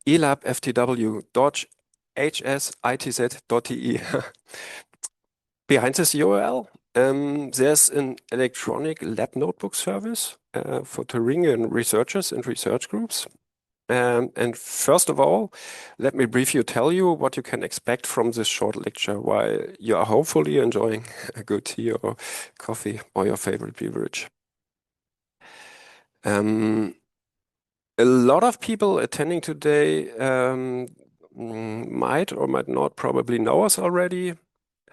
elab ftw dodge HS-ITZ.de. Behind this URL, there's an electronic lab notebook service for Thuringian researchers and research groups. And first of all, let me briefly tell you what you can expect from this short lecture while you are hopefully enjoying a good tea or coffee or your favorite beverage. A lot of people attending today might or might not probably know us already.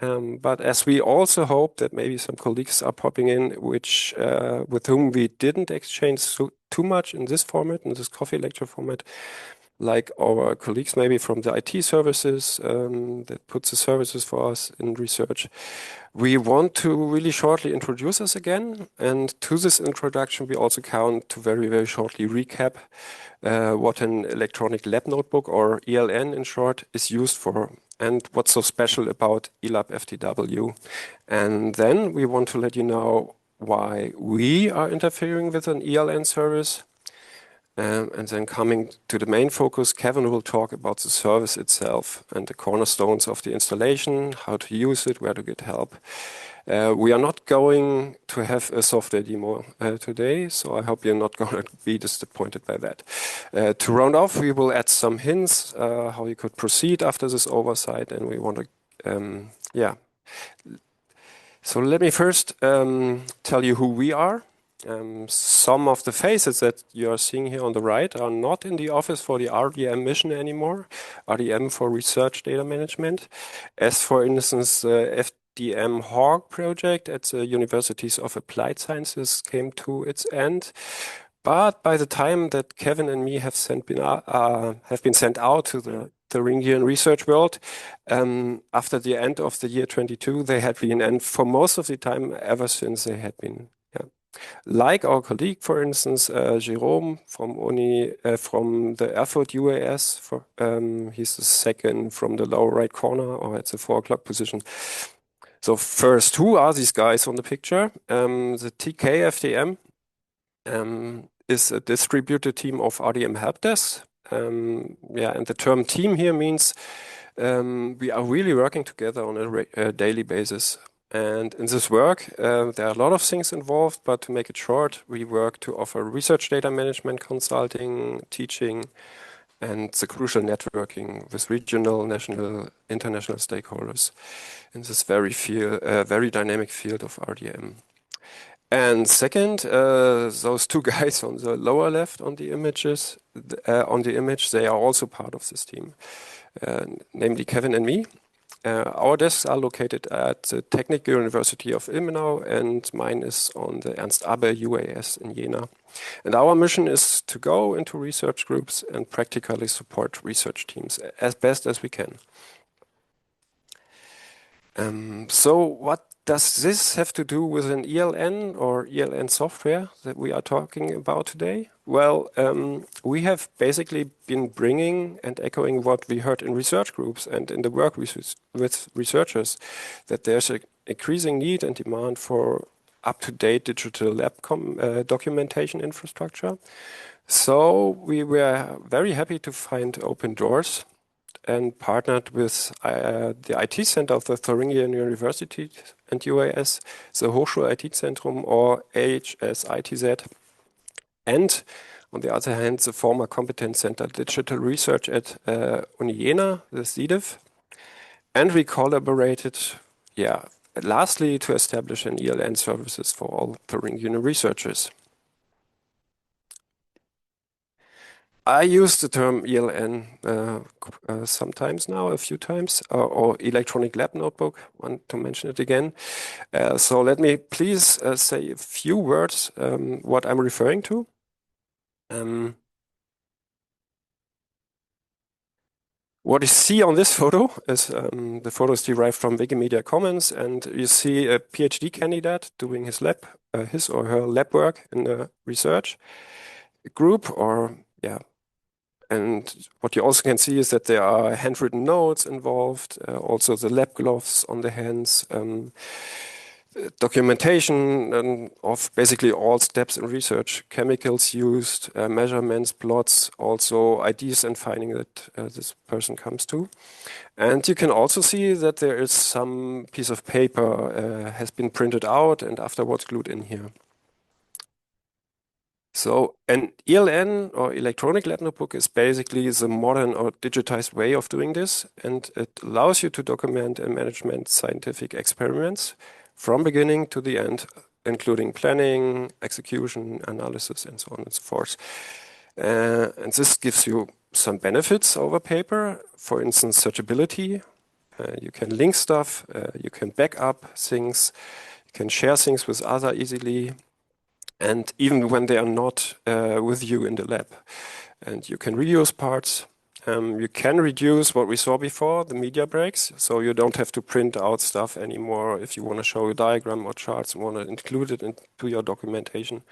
But as we also hope that maybe some colleagues are popping in, which with whom we didn't exchange too much in this format, in this coffee lecture format, like our colleagues maybe from the IT services that puts the services for us in research. We want to really shortly introduce us again. And to this introduction, we also count to very, very shortly recap what an electronic lab notebook, or ELN in short, is used for, and what's so special about elab ftw. And then we want to let you know why we are interfering with an ELN service. And then coming to the main focus, Kevin will talk about the service itself and the cornerstones of the installation, how to use it, where to get help. We are not going to have a software demo today, so I hope you're not going to be disappointed by that. To round off, we will add some hints how you could proceed after this oversight, and we want to, So let me first tell you who we are. Some of the faces that you are seeing here on the right are not in the office for the RDM mission anymore, RDM for Research Data Management, as for instance, the FDM HOG project at the Universities of Applied Sciences came to its end. But by the time that Kevin and me have been sent out to the Thuringian research world, after the end of the year 22, they had been, and for most of the time ever since they had been. Like our colleague, for instance, Jérôme from the Erfurt UAS, he's the second from the lower right corner, or at the 4 o'clock position. So first, who are these guys on the picture? The TKFDM is a distributed team of RDM help desks. And the term team here means we are really working together on a daily basis. And in this work, there are a lot of things involved, but to make it short, we work to offer research data management consulting, teaching, and the crucial networking with regional, national, international stakeholders in this very dynamic field of RDM. And second, those two guys on the lower left on the images, they are also part of this team, namely Kevin and me. Our desks are located at the Technical University of Ilmenau, and mine is on the Ernst Abbe UAS in Jena. And our mission is to go into research groups and practically support research teams as best as we can. So what does this have to do with an ELN or ELN software that we are talking about today? Well, we have basically been bringing and echoing what we heard in research groups and in the work with researchers, that there's an increasing need and demand for up-to-date digital lab documentation infrastructure. So we were very happy to find open doors and partnered with the IT Center of the Thuringian University and UAS, the Hochschule IT-Zentrum, or HS-ITZ, and on the other hand, the former Kompetenzzentrum Digital Research at Uni Jena, the CDIF. And we collaborated, lastly, to establish an ELN services for all Thuringian researchers. I use the term ELN sometimes now, a few times, or electronic lab notebook, want to mention it again. So let me please say a few words what I'm referring to. What you see on this photo is the photo is derived from Wikimedia Commons, and you see a PhD candidate doing his or her lab work in a research group, and what you also can see is that there are handwritten notes involved, also the lab gloves on the hands. documentation of basically all steps in research, chemicals used, measurements, plots, also IDs and finding that this person comes to. And you can also see that there is some piece of paper has been printed out and afterwards glued in here. So an ELN or electronic lab notebook is basically the modern or digitized way of doing this, and it allows you to document and management scientific experiments from beginning to the end, including planning, execution, analysis, and so on and so forth. And this gives you some benefits over paper, for instance, searchability. You can link stuff, you can back up things, you can share things with others easily, and even when they are not with you in the lab. And you can reuse parts. You can reduce what we saw before, the media breaks, so you don't have to print out stuff anymore if you want to show a diagram or charts and want to include it into your documentation.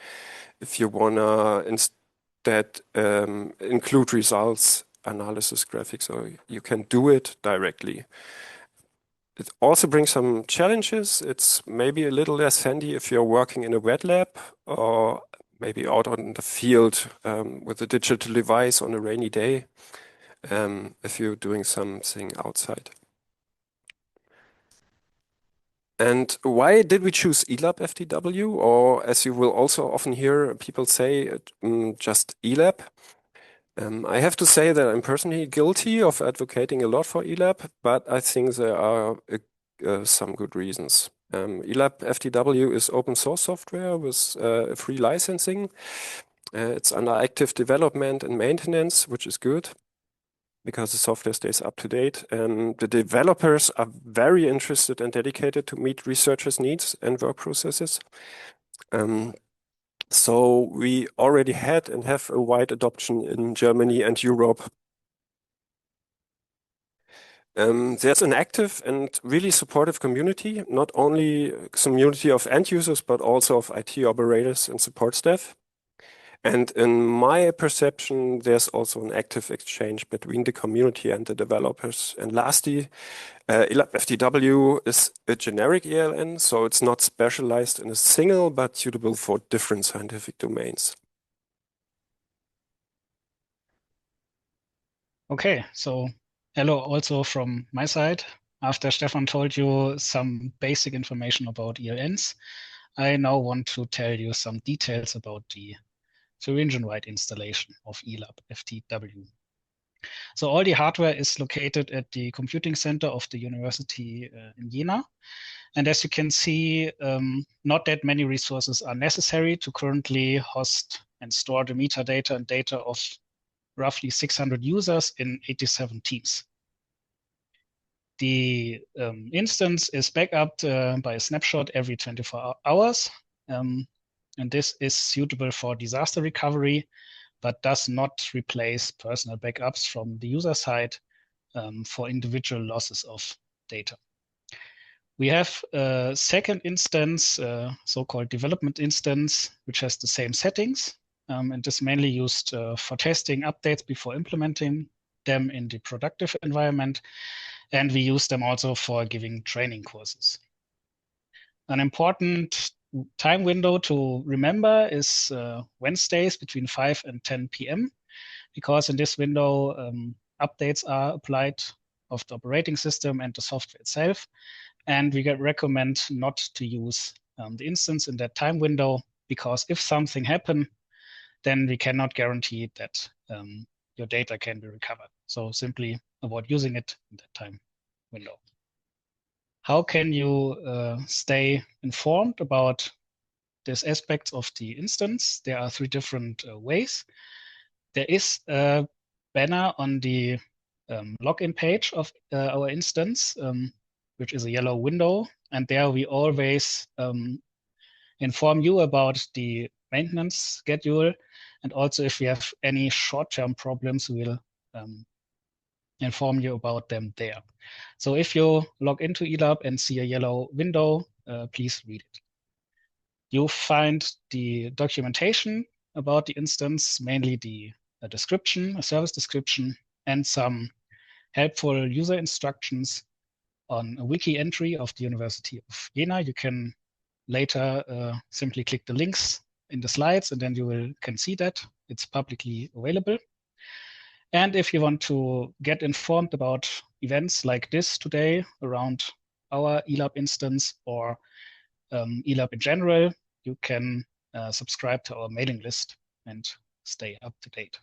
If you want to instead include results, analysis, graphics, so you can do it directly. It also brings some challenges. It's maybe a little less handy if you're working in a wet lab or maybe out on the field with a digital device on a rainy day, if you're doing something outside. And why did we choose ELAB FTW? Or as you will also often hear people say, just ELAB. I have to say that I'm personally guilty of advocating a lot for ELAB, but I think there are some good reasons. ELAB FTW is open source software with free licensing. It's under active development and maintenance, which is good because the software stays up to date. The developers are very interested and dedicated to meet researchers' needs and work processes. So we already had and have a wide adoption in Germany and Europe. There's an active and really supportive community, not only a community of end users, but also of IT operators and support staff. And in my perception, there's also an active exchange between the community and the developers. And lastly, ELAB FTW is a generic ELN, so it's not specialized in a single, but suitable for different scientific domains. Okay, so hello also from my side. After Stefan told you some basic information about ELNs, I now want to tell you some details about the Thuringian-wide installation of ELAB FTW. So all the hardware is located at the computing center of the university in Jena. And as you can see, not that many resources are necessary to currently host and store the metadata and data of roughly 600 users in 87 teams. The instance is backed by a snapshot every 24 hours. And this is suitable for disaster recovery, but does not replace personal backups from the user side for individual losses of data. We have a second instance, so-called development instance, which has the same settings. And is mainly used for testing updates before implementing them in the productive environment. And we use them also for giving training courses. An important time window to remember is Wednesdays between 5 and 10 p.m. because in this window, updates are applied of the operating system and the software itself. And we recommend not to use the instance in that time window because if something happens, then we cannot guarantee that your data can be recovered. So simply avoid using it in that time window. How can you stay informed about these aspects of the instance? There are three different ways. There is a banner on the login page of our instance, which is a yellow window. And there we always inform you about the maintenance schedule. And also if we have any short-term problems, we'll inform you about them there. So if you log into ELAB and see a yellow window, please read it. You'll find the documentation about the instance, mainly the description, a service description, and some helpful user instructions on a wiki entry of the University of Jena. You can later simply click the links in the slides, and then you can see that it's publicly available. And if you want to get informed about events like this today around our ELAB instance or ELAB in general, you can subscribe to our mailing list and stay up to date.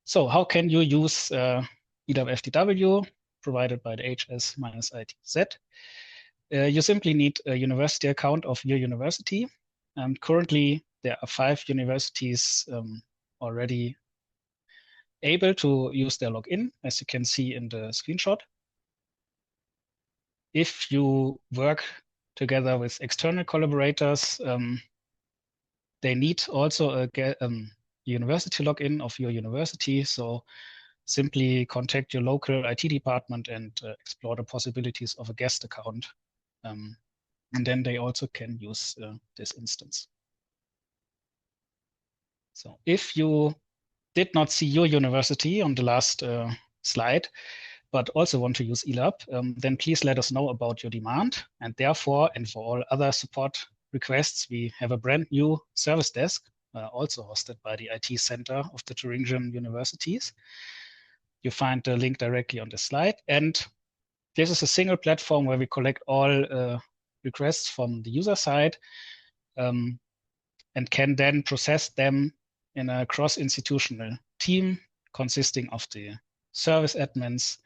So how can you use ELAB FDW provided by the HS-ITZ? You simply need a university account of your university. Currently, there are 5 universities already able to use their login, as you can see in the screenshot. If you work together with external collaborators, they need also a university login of your university. So simply contact your local IT department and explore the possibilities of a guest account. And then they also can use this instance. So if you did not see your university on the last slide, but also want to use ELAB, then please let us know about your demand. And therefore, and for all other support requests, we have a brand new service desk, also hosted by the IT Center of the Thuringian Universities. You find the link directly on the slide. And this is a single platform where we collect all requests from the user side and can then process them in a cross-institutional team consisting of the service admins,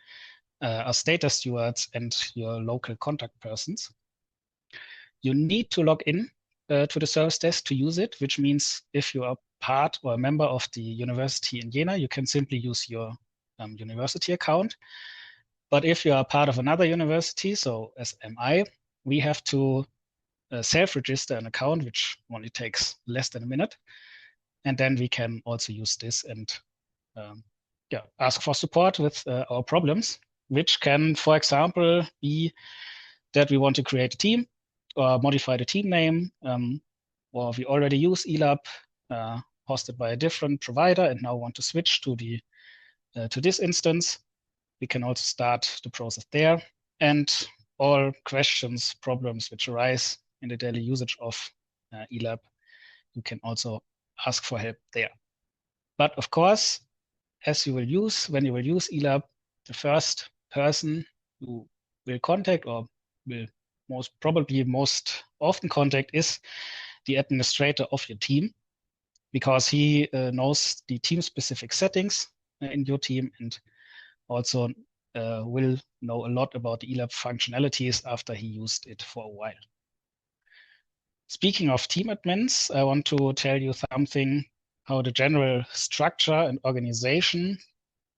as data stewards, and your local contact persons. You need to log in to the service desk to use it, which means if you are part or a member of the university in Jena, you can simply use your university account. But if you are part of another university, so as am I, we have to self-register an account, which only takes less than a minute. And then we can also use this and ask for support with our problems, which can, for example, be that we want to create a team or modify the team name, or we already use ELAB hosted by a different provider and now want to switch to this instance. We can also start the process there, and all questions, problems which arise in the daily usage of ELAB, you can also ask for help there. But of course, when you will use ELAB, the first person you will contact or will most often contact is the administrator of your team, because he knows the team-specific settings in your team and also will know a lot about the ELAB functionalities after he used it for a while. Speaking of team admins, I want to tell you something how the general structure and organization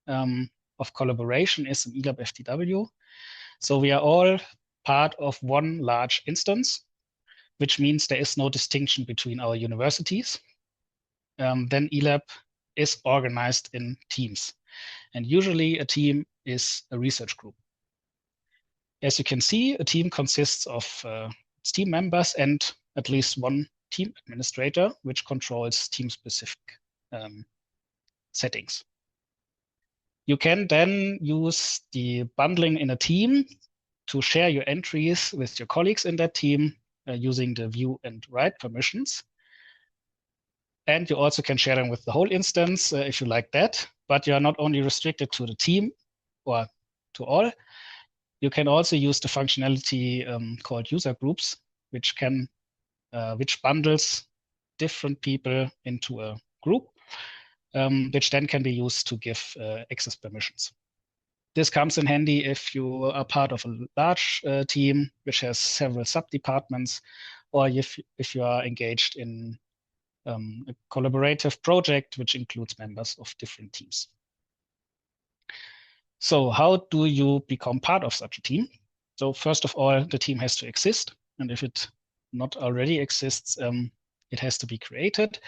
of collaboration is in ELAB FDW. So we are all part of one large instance, which means there is no distinction between our universities. Then ELAB is organized in teams. And usually a team is a research group. As you can see, a team consists of its team members and at least one team administrator, which controls team-specific settings. You can then use the bundling in a team to share your entries with your colleagues in that team using the view and write permissions. And you also can share them with the whole instance if you like that, but you are not only restricted to the team or to all. You can also use the functionality called user groups, which bundles different people into a group, which then can be used to give access permissions. This comes in handy if you are part of a large team, which has several sub-departments, or if you are engaged in a collaborative project, which includes members of different teams. So how do you become part of such a team? So first of all, the team has to exist. And if it not already exists, it has to be created,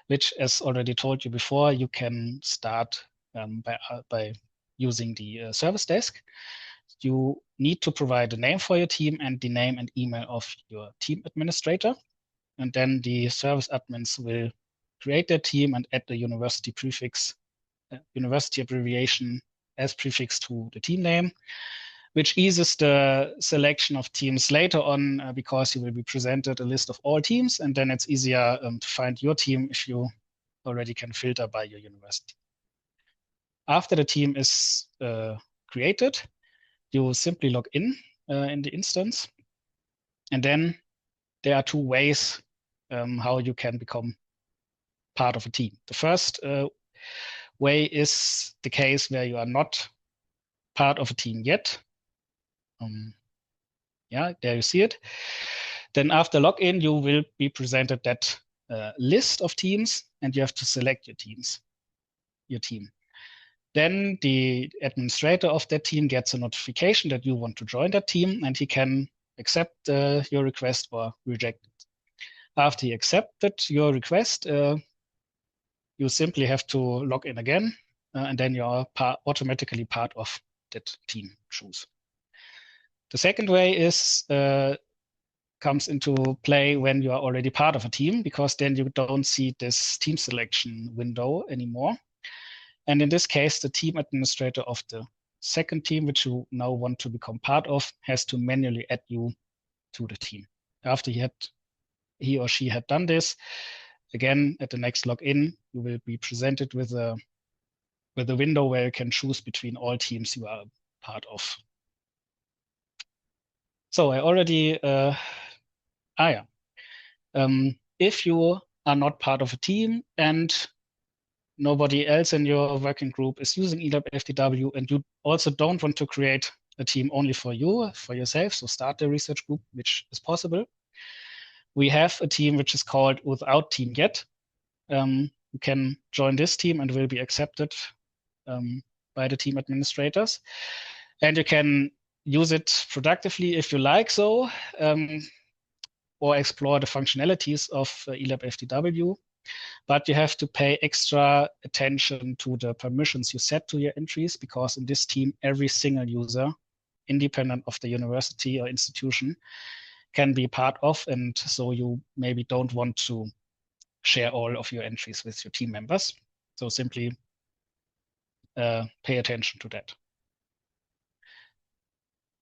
which, as already told you before, you can start by using the service desk. You need to provide a name for your team and the name and email of your team administrator. And then the service admins will create their team and add the university prefix, university abbreviation as prefix to the team name, which eases the selection of teams later on because you will be presented a list of all teams, and then it's easier to find your team if you already can filter by your university. After the team is created, you simply log in the instance, and then there are two ways how you can become part of a team. The first way is the case where you are not part of a team yet. Yeah, there you see it. Then after login, you will be presented that list of teams, and you have to select your team. Then the administrator of that team gets a notification that you want to join that team, and he can accept your request or reject it. After he accepted your request, you simply have to log in again, and then you are automatically part of that team choose. The second way is comes into play when you are already part of a team, because then you don't see this team selection window anymore. And in this case, the team administrator of the second team, which you now want to become part of, has to manually add you to the team. After he or she had done this, again, at the next login, you will be presented with a window where you can choose between all teams you are part of. So I already, if you are not part of a team and nobody else in your working group is using ELAB FTW, and you also don't want to create a team only for yourself, so start a research group, which is possible. We have a team which is called Without Team Yet. You can join this team and will be accepted by the team administrators. And you can use it productively if you like so, or explore the functionalities of ELAB FTW. But you have to pay extra attention to the permissions you set to your entries, because in this team, every single user, independent of the university or institution, can be part of, and so you maybe don't want to share all of your entries with your team members. So simply pay attention to that.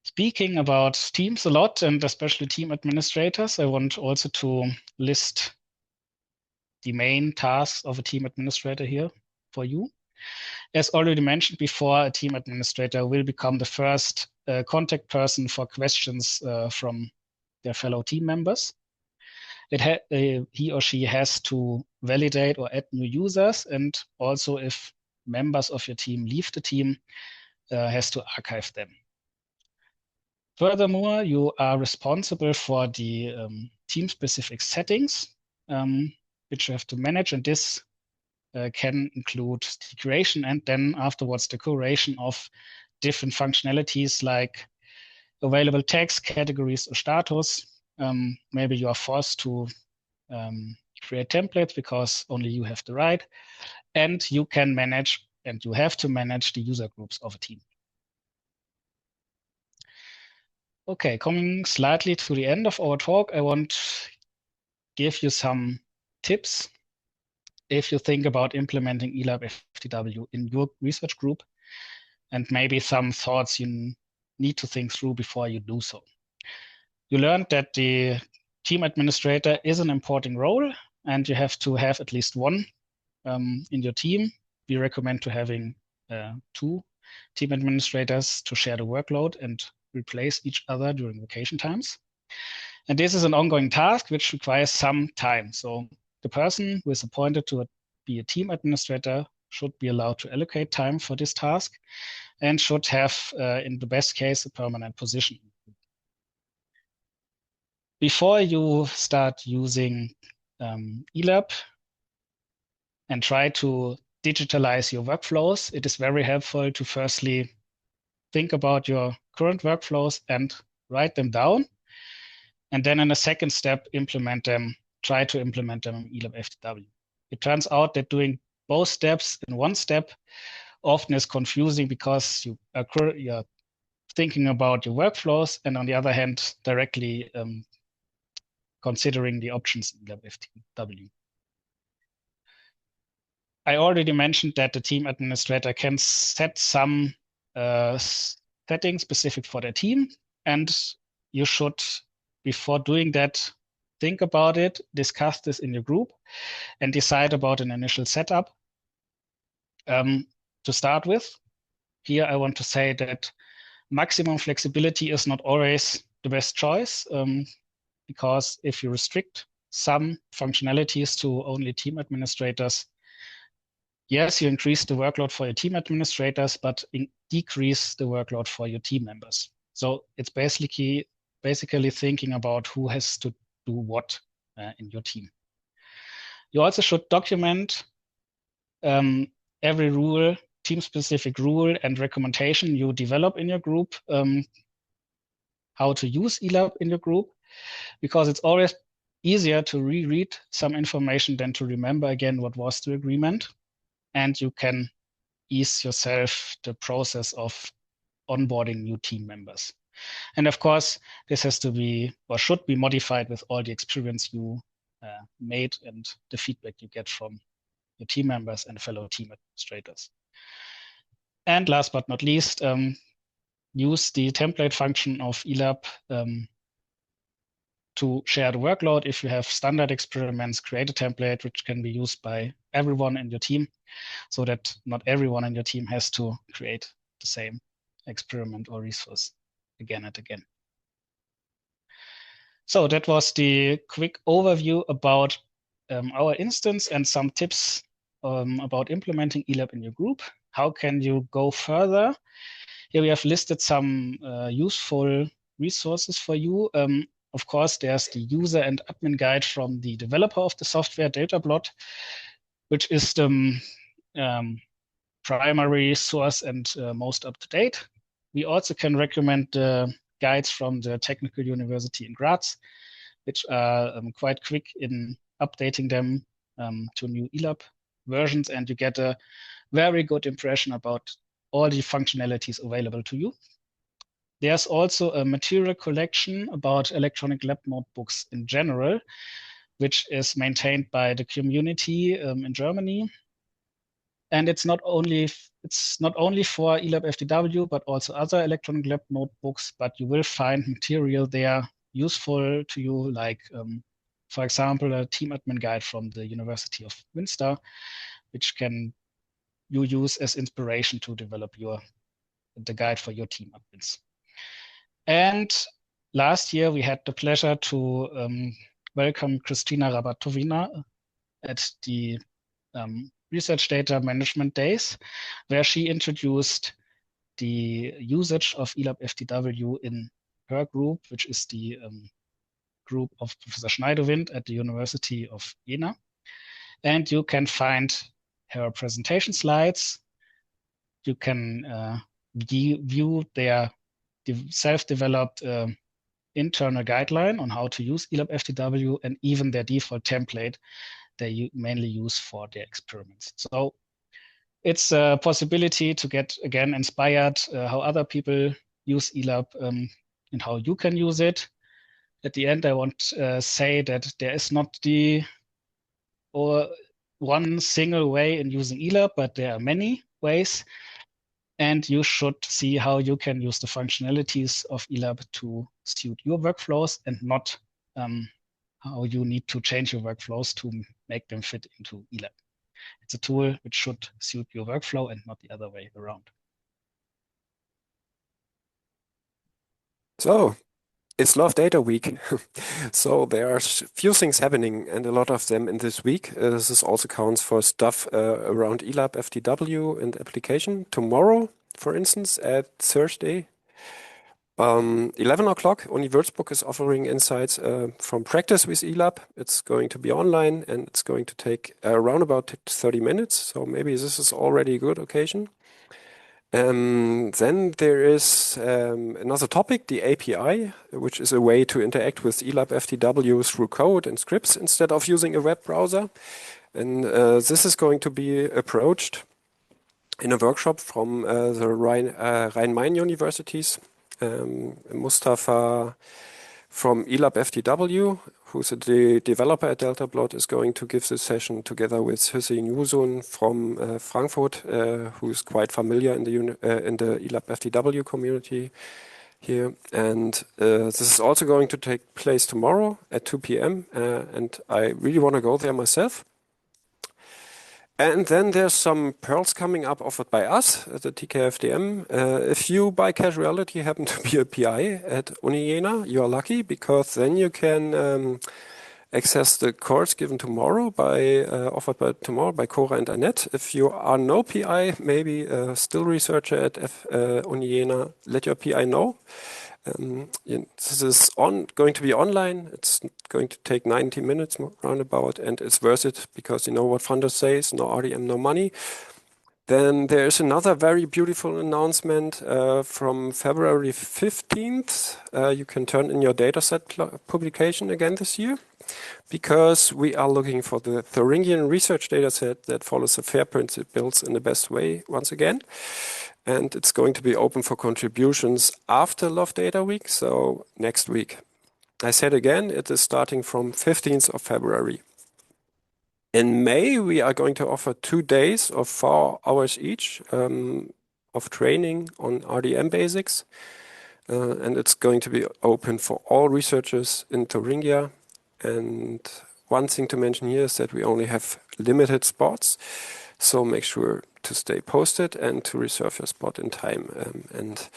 Speaking about teams a lot, and especially team administrators, I want also to list the main tasks of a team administrator here for you. As already mentioned before, a team administrator will become the first contact person for questions from their fellow team members. He or she has to validate or add new users, and also if members of your team leave the team, has to archive them. Furthermore, you are responsible for the team-specific settings, which you have to manage, and this can include the creation and then afterwards the curation of different functionalities like available tags, categories, or status. Maybe you are forced to create templates because only you have the right, and you can manage and you have to manage the user groups of a team. Okay, coming slightly to the end of our talk, I want to give you some tips if you think about implementing ELAB FTW in your research group, and maybe some thoughts you need to think through before you do so. You learned that the team administrator is an important role, and you have to have at least one in your team. We recommend to having 2 team administrators to share the workload and replace each other during vacation times. And this is an ongoing task which requires some time. So the person who is appointed to be a team administrator should be allowed to allocate time for this task and should have, in the best case, a permanent position. Before you start using ELAB and try to digitalize your workflows, it is very helpful to firstly think about your current workflows and write them down. And then in a second step, try to implement them in ELAB FTW. It turns out that doing both steps in one step often is confusing because you are thinking about your workflows and on the other hand, directly considering the options in ELAB FTW. I already mentioned that the team administrator can set some setting specific for their team. And you should, before doing that, think about it, discuss this in your group, and decide about an initial setup. To start with, here I want to say that maximum flexibility is not always the best choice, because if you restrict some functionalities to only team administrators, yes, you increase the workload for your team administrators, but decrease the workload for your team members. So it's basically thinking about who has to do what in your team. You also should document every rule, team-specific rule and recommendation you develop in your group, how to use ELAB in your group, because it's always easier to reread some information than to remember again what was the agreement. And you can ease yourself the process of onboarding new team members. And of course, this has to be or should be modified with all the experience you made and the feedback you get from your team members and fellow team administrators. And last but not least, use the template function of ELAB to share the workload. If you have standard experiments, create a template which can be used by everyone in your team, so that not everyone in your team has to create the same experiment or resource again and again. So that was the quick overview about our instance and some tips about implementing ELAB in your group. How can you go further? Here we have listed some useful resources for you. Of course, there's the user and admin guide from the developer of the software, DataBlot, which is the primary source and most up-to-date. We also can recommend the guides from the Technical University in Graz, which are quite quick in updating them to new ELAB versions, and you get a very good impression about all the functionalities available to you. There's also a material collection about electronic lab notebooks in general, which is maintained by the community in Germany. And it's not only for ELAB FDW, but also other electronic lab notebooks, but you will find material there useful to you, like, for example, a team admin guide from the University of Münster, which you use as inspiration to develop the guide for your team admins. And last year, we had the pleasure to welcome Christina Rabatovina at the Research Data Management Days, where she introduced the usage of ELAB FDW in her group, which is the group of Professor Schneiderwind at the University of Jena. And you can find her presentation slides. You can view their self-developed internal guideline on how to use ELAB FDW, and even their default template they mainly use for their experiments. So it's a possibility to get, again, inspired how other people use ELAB and how you can use it. At the end, I want to say that there is not one single way in using ELAB, but there are many ways. And you should see how you can use the functionalities of ELAB to suit your workflows, and not how you need to change your workflows to make them fit into ELAB. It's a tool which should suit your workflow and not the other way around. So it's Love Data Week. So there are few things happening, and a lot of them in this week. This also counts for stuff around ELAB FDW and application. Tomorrow, for instance, at Thursday, 11 o'clock, Uni Würzburg is offering insights from practice with ELAB. It's going to be online, and it's going to take around about 30 minutes. So maybe this is already a good occasion. Then there is another topic, the API, which is a way to interact with ELAB FDW through code and scripts instead of using a web browser. And this is going to be approached in a workshop from the Rhine-Main universities. Mustafa from ELAB FDW, who's a developer at Deltaplot, is going to give this session together with Hüseyin Yusun from Frankfurt, who's quite familiar in the ELAB FTW community here. And this is also going to take place tomorrow at 2 p.m. And I really want to go there myself. And then there's some pearls coming up offered by us at the TKFDM. If you, by casuality, happen to be a PI at Uni Jena, you are lucky, because then you can access the course given tomorrow offered by tomorrow by Cora and Annette. If you are no PI, maybe still researcher at Uni Jena, let your PI know. This is going to be online. It's going to take 90 minutes roundabout, and it's worth it because you know what funders say, no RDM, no money. Then there's another very beautiful announcement from February 15th. You can turn in your dataset publication again this year, because we are looking for the Thuringian research dataset that follows the FAIR principles in the best way once again. And it's going to be open for contributions after Love Data Week, so next week. I said again, it is starting from 15th of February. In May, we are going to offer 2 days of 4 hours each of training on RDM basics. And it's going to be open for all researchers in Thuringia. And one thing to mention here is that we only have limited spots. So make sure to stay posted and to reserve your spot in time. And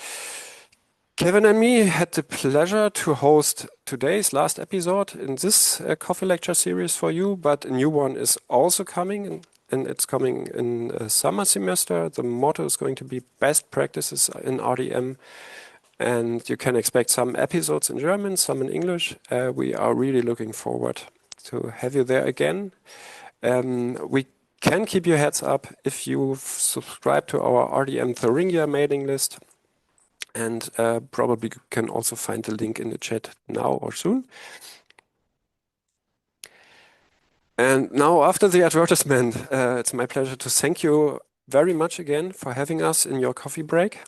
Kevin and me had the pleasure to host today's last episode in this coffee lecture series for you, but a new one is also coming, and it's coming in a summer semester. The motto is going to be best practices in RDM, and you can expect some episodes in German, some in English. We are really looking forward to have you there again. We can keep your heads up if you subscribe to our RDM Thuringia mailing list, and probably you can also find the link in the chat now or soon. And now, after the advertisement, it's my pleasure to thank you very much again for having us in your coffee break.